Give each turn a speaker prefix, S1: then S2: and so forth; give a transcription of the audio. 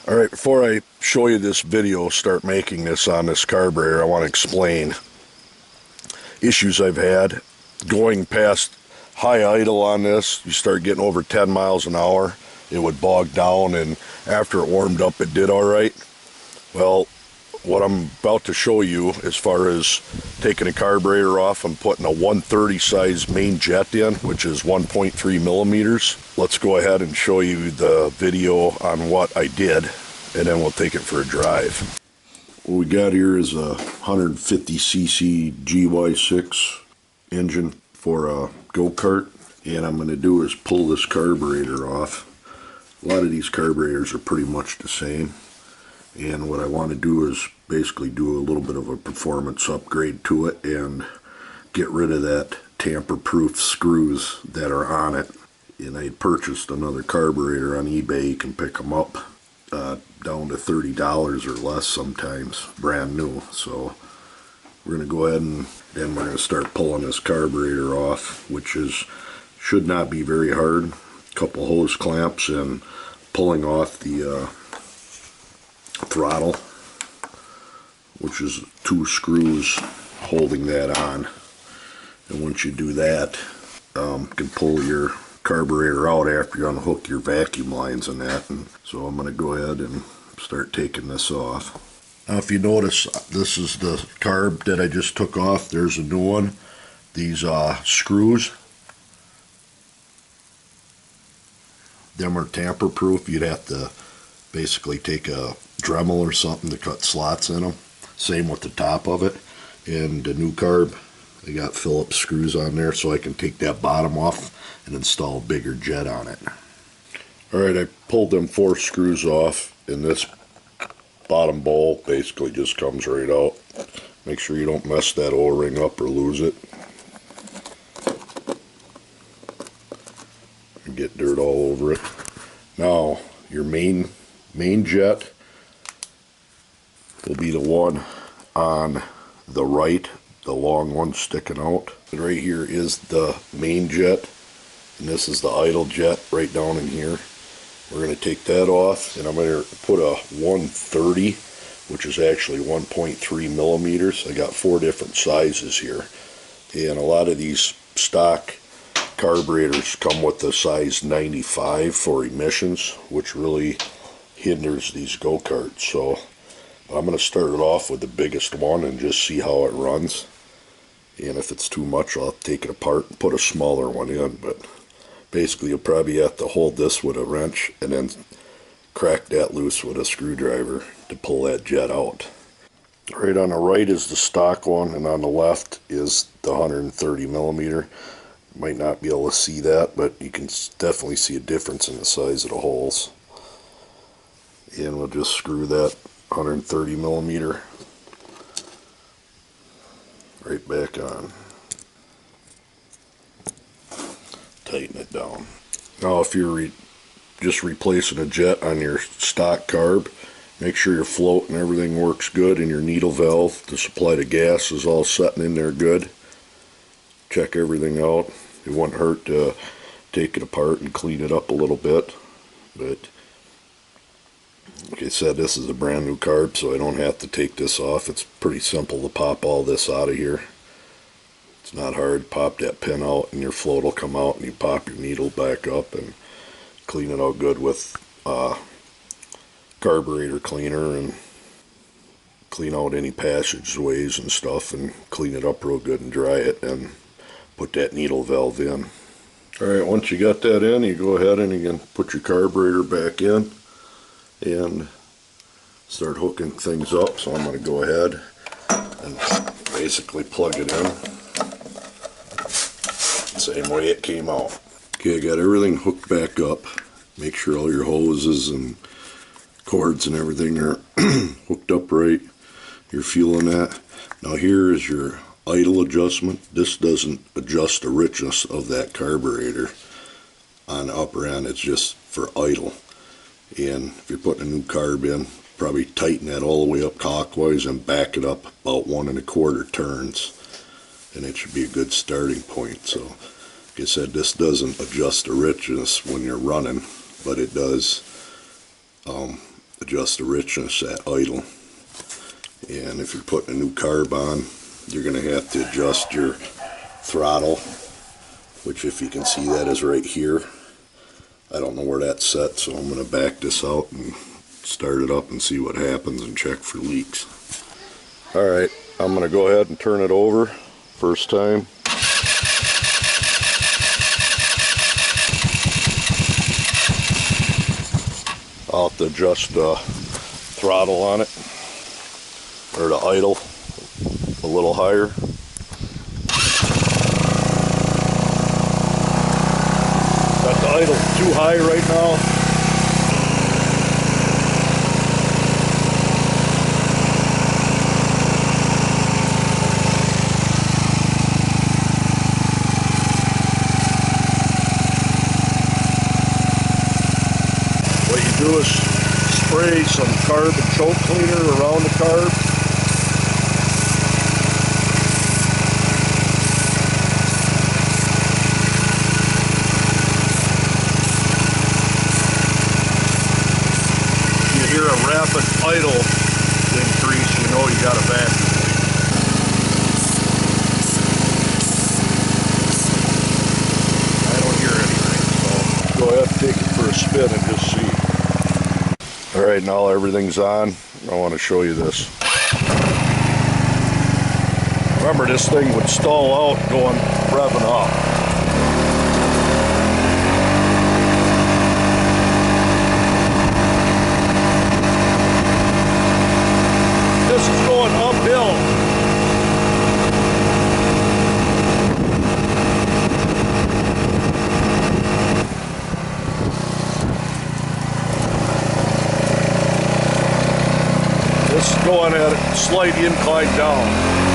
S1: Alright, before I show you this video, start making this on this carburetor, I want to explain issues I've had. Going past high idle on this, you start getting over 10 miles an hour, it would bog down, and after it warmed up it did alright. Well, what I'm about to show you as far as taking a carburetor off, I'm putting a 130 size main jet in, which is 1.3 millimeters. Let's go ahead and show you the video on what I did, and then we'll take it for a drive. What we got here is a 150cc GY6 engine for a go-kart, and I'm going to do is pull this carburetor off. A lot of these carburetors are pretty much the same. And what I want to do is basically do a little bit of a performance upgrade to it and get rid of that tamper-proof screws that are on it. And I purchased another carburetor on eBay. You can pick them up down to $30 or less sometimes, brand new. So we're going to go ahead and then we're going to start pulling this carburetor off, which should not be very hard. A couple hose clamps and pulling off the throttle, which is 2 screws holding that on. And once you do that, you can pull your carburetor out after you unhook your vacuum lines and that. And so I'm going to go ahead and start taking this off. Now if you notice, this is the carb that I just took off. There's a new one. These screws, them are tamper proof. You'd have to basically take a Dremel or something to cut slots in them. Same with the top of it. And the new carb, I got Phillips screws on there so I can take that bottom off and install a bigger jet on it. Alright, I pulled them 4 screws off, and this bottom bowl basically just comes right out. Make sure you don't mess that O-ring up or lose it. And get dirt all over it. Now, your main jet will be the one on the right, the long one sticking out. And right here is the main jet, and this is the idle jet right down in here. We're going to take that off, and I'm going to put a 130, which is actually 1.3 millimeters. I got 4 different sizes here, and a lot of these stock carburetors come with the size 95 for emissions, which really hinders these go-karts. So I'm going to start it off with the biggest one and just see how it runs, and if it's too much I'll take it apart and put a smaller one in. But basically you'll probably have to hold this with a wrench and then crack that loose with a screwdriver to pull that jet out. Right on the right is the stock one, and on the left is the 130 millimeter. You might not be able to see that, but you can definitely see a difference in the size of the holes. And we'll just screw that 130 millimeter right back on. Tighten it down. Now if you're just replacing a jet on your stock carb, make sure your float and everything works good, and your needle valve to supply the gas is all setting in there good. Check everything out. It wouldn't hurt to take it apart and clean it up a little bit, but like I said, this is a brand new carb, so I don't have to take this off. It's pretty simple to pop all this out of here. It's not hard. Pop that pin out and your float will come out, and you pop your needle back up and clean it out good with carburetor cleaner, and clean out any passageways and stuff and clean it up real good and dry it, and put that needle valve in. Alright, once you got that in, you go ahead and you can put your carburetor back in and start hooking things up. So I'm going to go ahead and basically plug it in same way it came out. Okay, I got everything hooked back up. Make sure all your hoses and cords and everything are hooked up right. You're feeling that. Now here is your idle adjustment. This doesn't adjust the richness of that carburetor on the upper end. It's just for idle. And if you're putting a new carb in, probably tighten that all the way up clockwise and back it up about 1 1/4 turns, and it should be a good starting point. So like I said, this doesn't adjust the richness when you're running, but it does adjust the richness at idle. And if you're putting a new carb on, you're going to have to adjust your throttle, which, if you can see, that is right here. I don't know where that's set, so I'm going to back this out and start it up and see what happens and check for leaks. Alright, I'm going to go ahead and turn it over first time. I'll have to adjust the throttle on it, or the idle, a little higher. Got the idle too high right now. What you do is spray some carb and choke cleaner around the carb. Hear a rapid idle increase, you know you got a vacuum leak. I don't hear anything, so go ahead and take it for a spin and just see. Alright, now everything's on. I want to show you this. Remember, this thing would stall out going revving up. This is going uphill. This is going at a slight incline down.